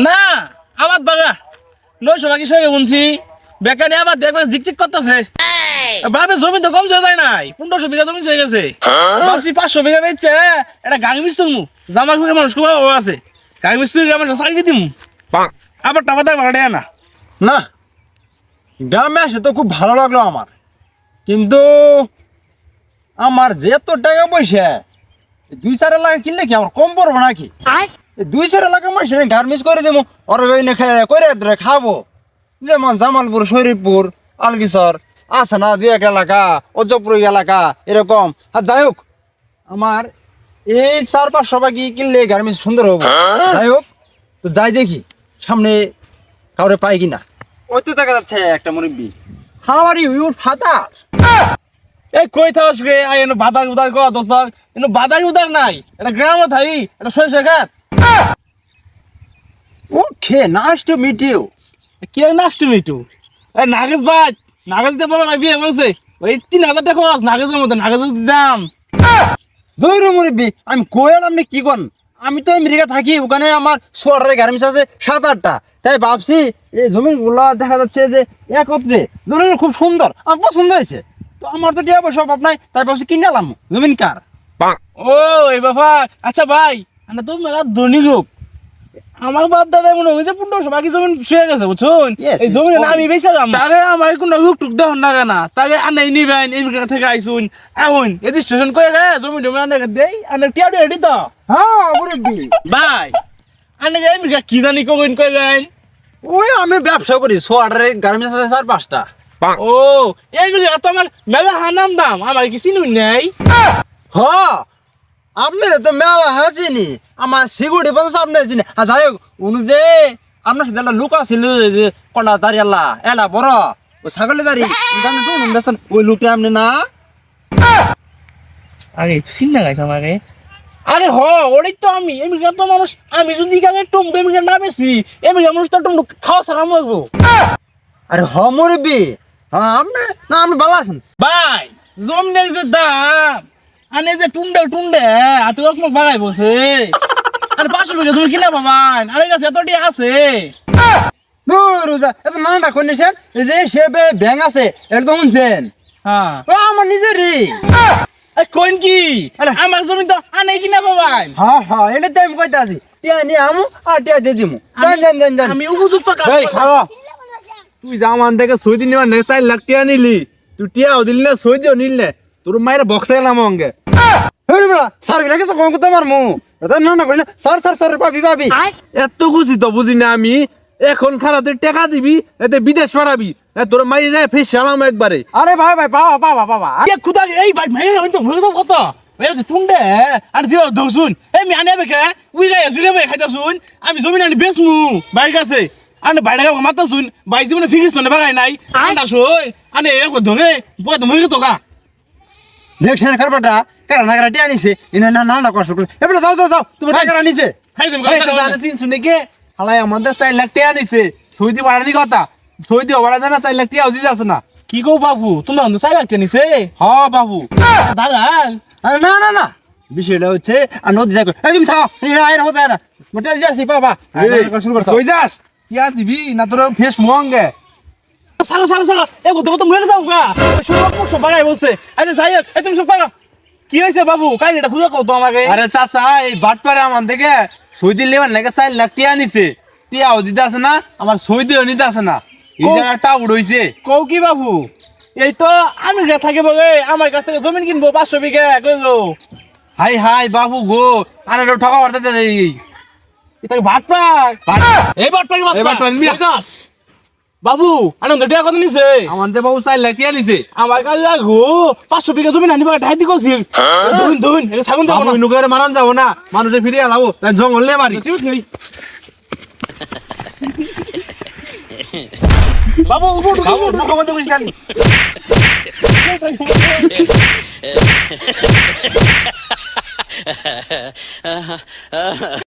না আবার বাগা 900 বাকি সঙ্গে বুনছি বেকানি আবার দেখবে জিকচিক করতেছে ভাবে জমি তো কম যায় নাই 1500 বিঘা জমি হয়ে গেছে ভাবছি 500 বিঘা বেচছে এটা গাঙি মিস্তুর মু জামা খুঁজে মানুষ খুব আছে গাঙি মিস্তুর আমার সাইকে দিমু আবার টাকা বাড়ে না না গ্রামে আসে তো খুব ভালো লাগলো আমার, কিন্তু আমার যে এত টাকা পয়সা 2-4 লাখ কিনলে কি আমার কম পড়বো নাকি? 2-4 লাখ আমার সেখানে গার্মেন্টস করে দেবো, ওর করে খাবো। যেমন জামালপুর, শরীফপুর, আলগিসর আছে না 2-1 এলাকা, অজপুর এলাকা এরকম। আর যাই হোক আমার এই 400-500 বাকি কিনলে গার্মেন্টস সুন্দর হবো। যাই হোক তো যাই দেখি সামনে কাউরে পাই কিনা। ওই তো দেখা যাচ্ছে একটা মুরব্বি। How are you father? এই কই থাকস রে আই এনো বাদার উদার কো দোস্তার এনো বাদার উদার নাই এটা গ্রামে থাই এটা সরষে খাত ওকে, নাইস টু মিট ইউ। কি আর নাস্ট মিটু এই নাগেশ ভাই নাগেশ দে বড় ভাই বিয়ে বলছে ওই 3000 টাকা খরচ নাগেশের মধ্যে নাগেশের দাম দৌড় মুরব্বি, আমি কোয়েল আপনি কি করেন? আমি তো আমেরিকা থাকি, ওখানে আমার সোয়ারের গার্মেন্টস আছে 7-8টা। তাই ভাবছি এই জমিগুলো দেখা যাচ্ছে যে একত্রে জমিন খুব সুন্দর, আমার পছন্দ হয়েছে। তো আমার তো টিয়া পয়সা অভাব নাই, তাই ভাবছি কিনে এলাম জমিন কার। ও এই বাবা আচ্ছা ভাই আনা তো মেলা ধনী লোক আমার বাপ দাদা মনে হয়েছে 1500 বাকি জমি শুয়ে গেছে বুঝুন Yes, এই জমি yes, না আমি বেচালাম তাকে আমার কোনো হুক টুক দেন না কেনা তাকে আনাই নিবেন এই থেকে আইসুন এখন রেজিস্ট্রেশন করে গে জমি জমি আনে দেই আনে টিয়া রেডি তো হ্যাঁ মুরব্বি, ভাই আনে গে আমি কি জানি কইন কই গাই ওই আমি ব্যবসা করি, সোয়ারের গার্মেন্টস আছে 4-5টা। ও এই বিঘা তো আমার মেলা হানাম দাম আমার কি চিনুন নাই হ আপনার তো মেলা হাজিনি, আমার সিকিউরিটি বলছে আপনার চিনি। আর যাই হোক উনি যে আপনার সাথে একটা লোক আছিল যে কলা দাঁড়ি আল্লাহ এলা বড় ওই ছাগলের দাঁড়ি ওই লোকটা আপনি না? আরে তুই চিন্তা গাইছ আমাকে আরে হ ওটাই তো আমি এমিকা তো মানুষ আমি যদি কাকে টুম এমিকা না বেশি এমিকা মানুষ তো টুম খাওয়া সারা মরবো আরে হ মুরব্বি, হ্যাঁ আপনি না আপনি ভালো আছেন? ভাই জমনের যে দাম আনে যে টুন্ডে আত লোক মুখ বাগাই বসে আরে 500 বিঘা তুমি কিনা পাবান আরে কাছে এতটি আছে রোজা এত নানাটা কন্ডিশন এই যে সেবে ব্যাং আছে একদম শুনছেন? হ্যাঁ ও আমার নিজেরই। কোন কি আরে আমার জমি তো আনে কিনা পাবান হ্যাঁ হ্যাঁ এটা তো আমি কইতে আছি, টিয়া নিয়ে আমু আর টিয়া দিয়ে দিমু। যান আমি উপযুক্ত কাজ এই খাওয়া, তুই জামান থেকে 6 দিন নিবার 4 লাখ টিয়া নিলি, তুই টিয়াও দিলি না 6 দিও নিলে তোর মায়ের বক্সে গেলাম অঙ্গে। হেই বড়া স্যার কে কিছু কম করতে মারমু এটা না না কইনা স্যার স্যার স্যার ভাবি এত খুশি তো বুঝি না আমি। এখন খারাপ তুই টাকা দিবি এতে বিদেশ পাঠাবি তোর মায়ের ফেস সালাম একবারে। আরে ভাই ভাই বাবা এ খুদা এই ভাই ভাই আমি তো ভুলে কত এই যে টুন্ডে আর জিও দউছুন এই মি আনে বেকে উই গায় জুরে বে খাইতা শুন আমি জমি আনি বেচমু বাইর কাছে আনে বাইরে গা মাতা শুন বাই জীবনে ফিকিস না বাগাই নাই আন্ডা সই আনে এক ধরে বয় তো মরে তো গা দেখছেন কারবাটা কারা না কারা টিয়া নিছে ইনা না না কষ্ট করে এবারে যাও যাও যাও তুমি টাকা নিছে খাই যাম জানে চিন শুনে কে হালাই আমাদের 4 লাখ টাকা নিছে সৌদি বাড়ানি কথা সৌদি বাড়া জানা 4 লাখ টাকা দিতে আছে না। কি কও বাবু তোমরা তো সাই লাগতে নিছে হ্যাঁ বাবু দালাল আরে না না না বিষয়টা হচ্ছে আর নদী যাই এই তুমি থাও এই না হতে না মোটা যাচ্ছি বাবা শুরু করতে কই যাস কি আর দিবি না তোর ফেস মঙ্গে সালা এ কত কত মরে যাও গা সব বাগাই বসে আচ্ছা যাই এই তুমি সব পারো কি হইছে বাবু কাহিনীটা খুঁজে কও তো আমাকে আরে চাচা এই বাটপারে আমার থেকে সৌদি লেবার লাগে 4 লাখ টাকা নিছে টিয়াও দিতে আছে না আমার সৌদিও নিতে আছে না এই জায়গাটা উড়ইছে। কও কি বাবু এই তো আমি রে থাকে বলে আমার কাছ থেকে জমি কিনবো 500 বিঘা কইলো হাই হাই বাবু গো আরে ঠকা করতে দেই এটাকে ভাত পাক এই ভাত পাক বাচ্চা বাবু আনন্দ টাকা কত নিছে আমাদের বাবু 4 লাখ টাকা নিছে আমার কাছে লাগো 500 বিঘা জমি আনিবা ঢাই দি কইছিল দুন এটা ছাগন যাব না নুকারে মারান যাব না মানুষে ফিরে আলাবো জঙ্গল নে মারি বাবু উঠো মুখমন্ত্রী কইছ খালি